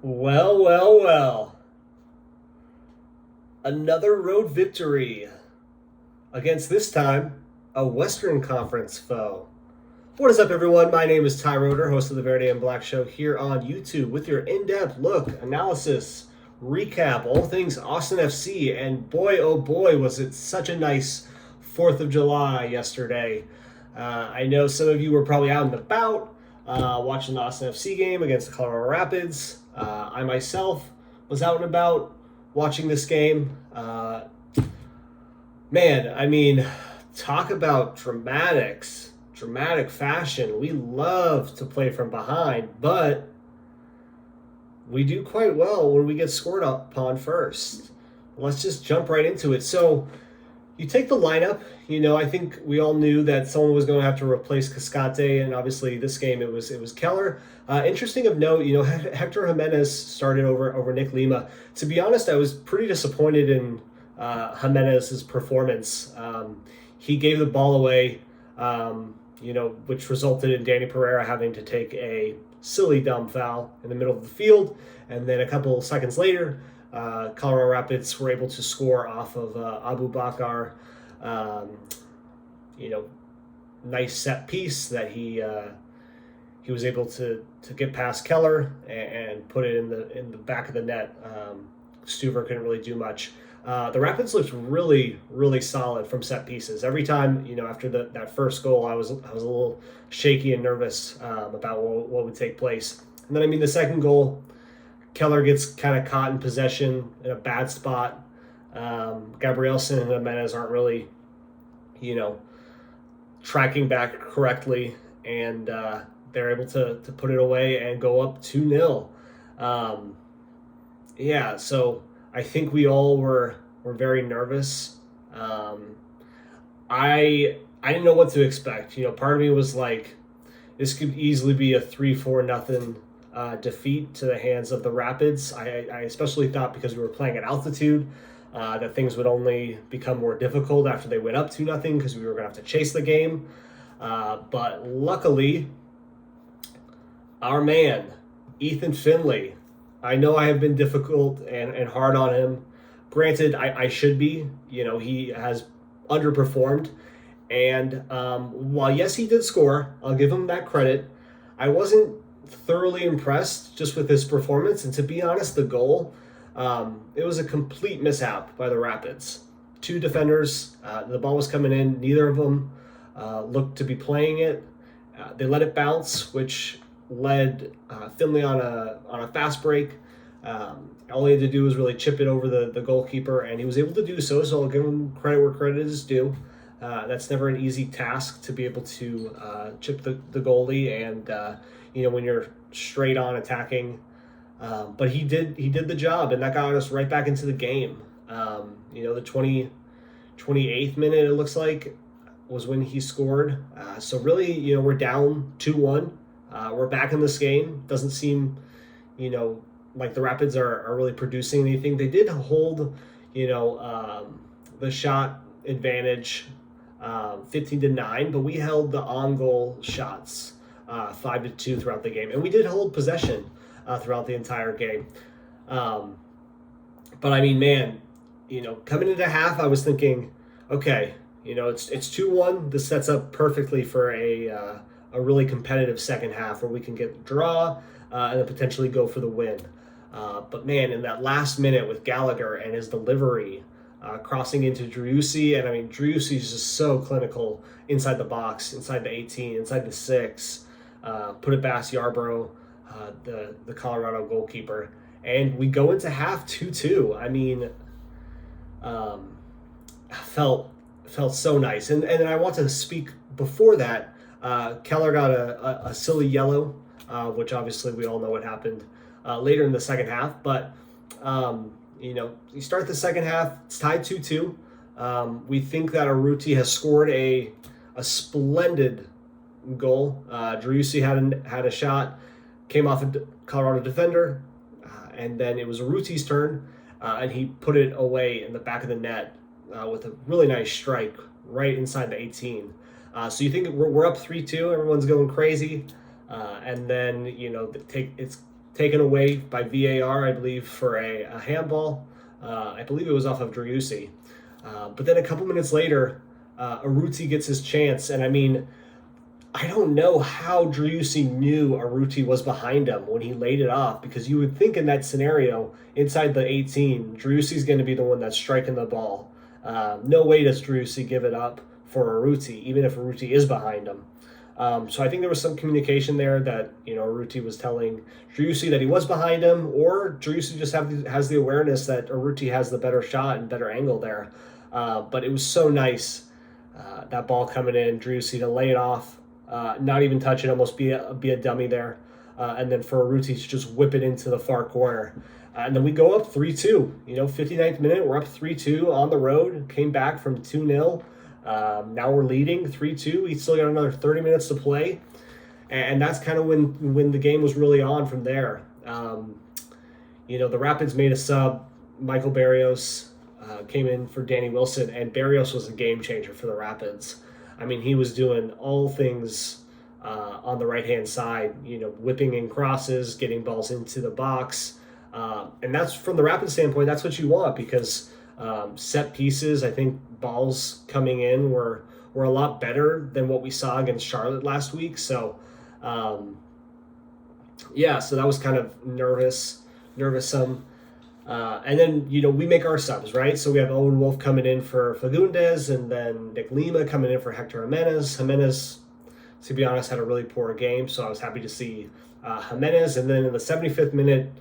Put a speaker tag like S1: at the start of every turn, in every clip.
S1: Well, well, well. Another road victory against this time a Western Conference foe. What is up, everyone? My name is Ty Roeder, host of the Verde and Black Show here on YouTube with your in-depth look, analysis, recap, all things Austin FC. And boy, oh boy, was it such a nice 4th of July yesterday. I know some of you were probably out and about watching the Austin FC game against the Colorado Rapids. I myself was out and about watching this game. Man, I mean, talk about dramatic fashion. We love to play from behind, but we do quite well when we get scored upon first. Let's just jump right into it. So, you take the lineup. I think we all knew that someone was going to have to replace Cascante, and obviously this game it was Keller. Interesting of note, Hector Jimenez started over Nick Lima. To be honest, I was pretty disappointed in Jimenez's performance. He gave the ball away, which resulted in Danny Pereira having to take a silly dumb foul in the middle of the field, and then a couple seconds later, Colorado Rapids were able to score off of Abu Bakar. Nice set piece that he was able to get past Keller and put it in the back of the net. Stuver couldn't really do much. The Rapids looked really, really solid from set pieces. Every time, after that first goal, I was a little shaky and nervous about what would take place. And then, the second goal, Keller gets kind of caught in possession in a bad spot. Gabrielson and Jimenez aren't really, tracking back correctly, and they're able to put it away and go up 2-0. So I think we all were very nervous. I didn't know what to expect. Part of me was like, this could easily be a 3-4-0 defeat to the hands of the Rapids. I especially thought, because we were playing at altitude, that things would only become more difficult after they went up 2-0, because we were going to have to chase the game. But luckily, our man, Ethan Finlay, I know I have been difficult and hard on him. Granted, I should be. He has underperformed. And while, yes, he did score, I'll give him that credit. I wasn't thoroughly impressed just with his performance. And to be honest, the goal, it was a complete mishap by the Rapids. Two defenders, the ball was coming in. Neither of them looked to be playing it. They let it bounce, which led Finlay on a fast break. All he had to do was really chip it over the goalkeeper, and he was able to do so. So I'll give him credit where credit is due. That's never an easy task to be able to chip the goalie, and when you're straight on attacking. But he did the job, and that got us right back into the game. The 28th minute, it looks like, was when he scored. So really, we're down 2-1. We're back in this game. Doesn't seem, like the Rapids are really producing anything. They did hold, the shot advantage 15-9, but we held the on-goal shots 5-2 throughout the game. And we did hold possession throughout the entire game. But man, coming into half, I was thinking, okay, it's 2-1. This sets up perfectly for a really competitive second half where we can get the draw and then potentially go for the win. But man, in that last minute with Gallagher and his delivery, crossing into Driussi, and Driussi is just so clinical inside the box, inside the 18, inside the 6, put it past Yarbrough, the Colorado goalkeeper, and we go into half 2-2. Felt so nice, and then I want to speak before that. Keller got a silly yellow, which obviously we all know what happened later in the second half. But you start the second half, it's tied 2-2. We think that Arruti has scored a splendid goal. Driussi had a shot, came off a Colorado defender, and then it was Arruti's turn, and he put it away in the back of the net with a really nice strike right inside the 18. So you think we're up 3-2, everyone's going crazy, and then it's taken away by VAR, I believe, for a handball. I believe it was off of Driussi. But then a couple minutes later, Urruti gets his chance, and I mean, I don't know how Driussi knew Urruti was behind him when he laid it off, because you would think in that scenario, inside the 18, Driussi's going to be the one that's striking the ball. No way does Driussi give it up for Urruti, even if Urruti is behind him. So I think there was some communication there that, Urruti was telling Driussi that he was behind him, or Driussi just has the awareness that Urruti has the better shot and better angle there. But it was so nice, that ball coming in, Driussi to lay it off, not even touch it, almost be a dummy there. And then for Urruti to just whip it into the far corner. And then we go up 3-2, 59th minute, we're up 3-2 on the road, came back from 2-0. Now we're leading 3-2. We still got another 30 minutes to play. And that's kind of when the game was really on from there. The Rapids made a sub. Michael Barrios came in for Danny Wilson, and Barrios was a game changer for the Rapids. I mean, he was doing all things on the right-hand side, whipping in crosses, getting balls into the box. And that's, from the Rapids standpoint, that's what you want, because set pieces, I think balls coming in were a lot better than what we saw against Charlotte last week. So, so that was kind of nervousome. And then, we make our subs, right? So we have Owen Wolf coming in for Fagundes, and then Nick Lima coming in for Hector Jimenez. Jimenez, to be honest, had a really poor game, so I was happy to see Jimenez. And then in the 75th minute,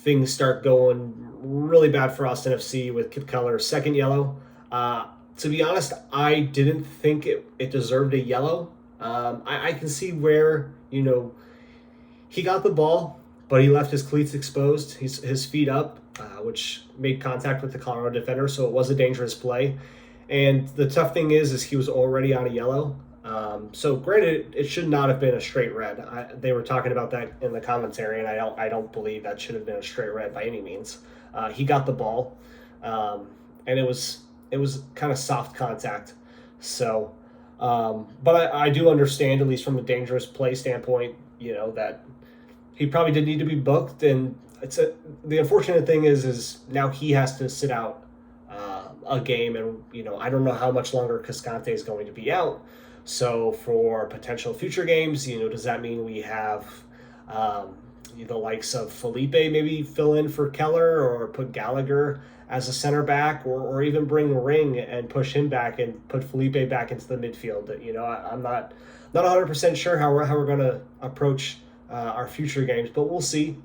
S1: things start going really bad for Austin FC with Kip Keller's second yellow. To be honest, I didn't think it deserved a yellow. I can see where, he got the ball, but he left his cleats exposed, his feet up, which made contact with the Colorado defender, so it was a dangerous play. And the tough thing is he was already on a yellow. So granted, it should not have been a straight red. They were talking about that in the commentary, and I don't believe that should have been a straight red by any means. He got the ball, and it was kind of soft contact. So, but I do understand, at least from a dangerous play standpoint, that he probably did need to be booked. And the unfortunate thing is now he has to sit out a game, and I don't know how much longer Cascante is going to be out. So for potential future games, does that mean we have the likes of Felipe maybe fill in for Keller, or put Gallagher as a center back, or even bring Ring and push him back and put Felipe back into the midfield? I'm not 100% sure how we're going to approach our future games, but we'll see.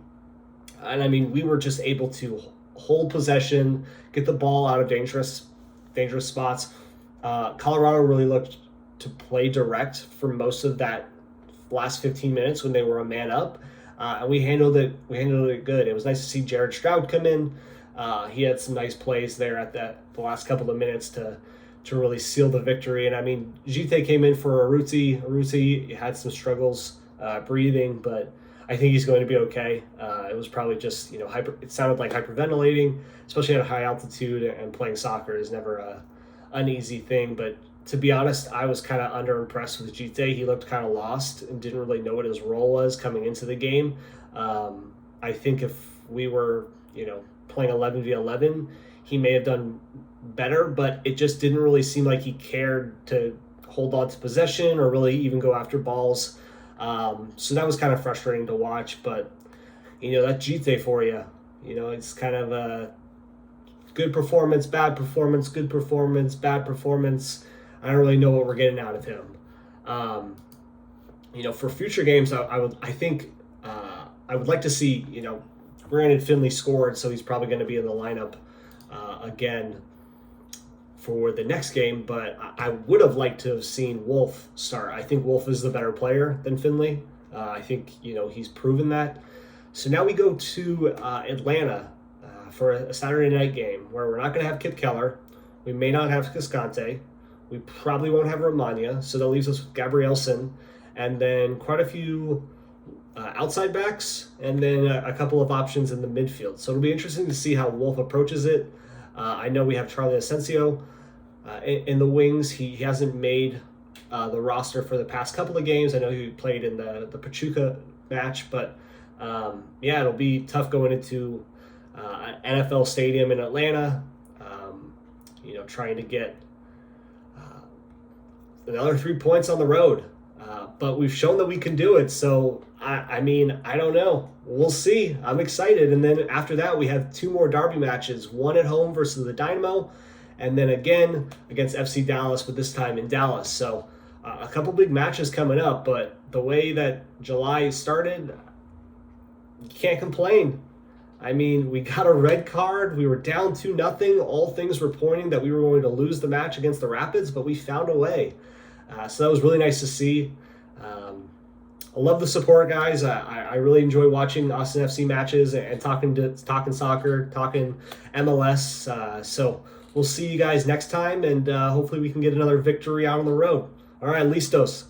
S1: And I mean, we were just able to hold possession, get the ball out of dangerous spots. Colorado really looked to play direct for most of that last 15 minutes when they were a man up, and we handled it good. It was nice to see Jared Stroud come in. He had some nice plays there at the last couple of minutes to really seal the victory. And I mean, Gite came in for Urruti. Urruti had some struggles breathing, but I think he's going to be okay. It was probably just it sounded like hyperventilating, especially at a high altitude, and playing soccer is never an easy thing. But to be honest, I was kind of underimpressed with Gite. He looked kind of lost and didn't really know what his role was coming into the game. I think if we were, playing 11v11, he may have done better, but it just didn't really seem like he cared to hold on to possession or really even go after balls. So that was kind of frustrating to watch, but that's Gite for you. It's kind of a good performance, bad performance, good performance, bad performance. I don't really know what we're getting out of him. For future games, I would like to see, granted Finley scored, so he's probably going to be in the lineup again for the next game, but I would have liked to have seen Wolf start. I think Wolf is the better player than Finley. I think, he's proven that. So now we go to Atlanta for a Saturday night game where we're not going to have Kip Keller. We may not have Cascante. We probably won't have Romagna, so that leaves us with Gabrielson, and then quite a few outside backs, and then a couple of options in the midfield. So it'll be interesting to see how Wolf approaches it. I know we have Charlie Asensio in the wings. He hasn't made the roster for the past couple of games. I know he played in the Pachuca match, but Yeah, it'll be tough going into NFL Stadium in Atlanta. Trying to get another 3 points on the road. But we've shown that we can do it. So, I mean, I don't know. We'll see. I'm excited. And then after that, we have 2 more derby matches, one at home versus the Dynamo, and then again against FC Dallas, but this time in Dallas. So a couple big matches coming up. But the way that July started, you can't complain. I mean, we got a red card. We were down 2-0. All things were pointing that we were going to lose the match against the Rapids, but we found a way. So that was really nice to see. I love the support, guys. I really enjoy watching Austin FC matches and talking soccer, talking MLS. So we'll see you guys next time, and hopefully we can get another victory out on the road. All right, listos.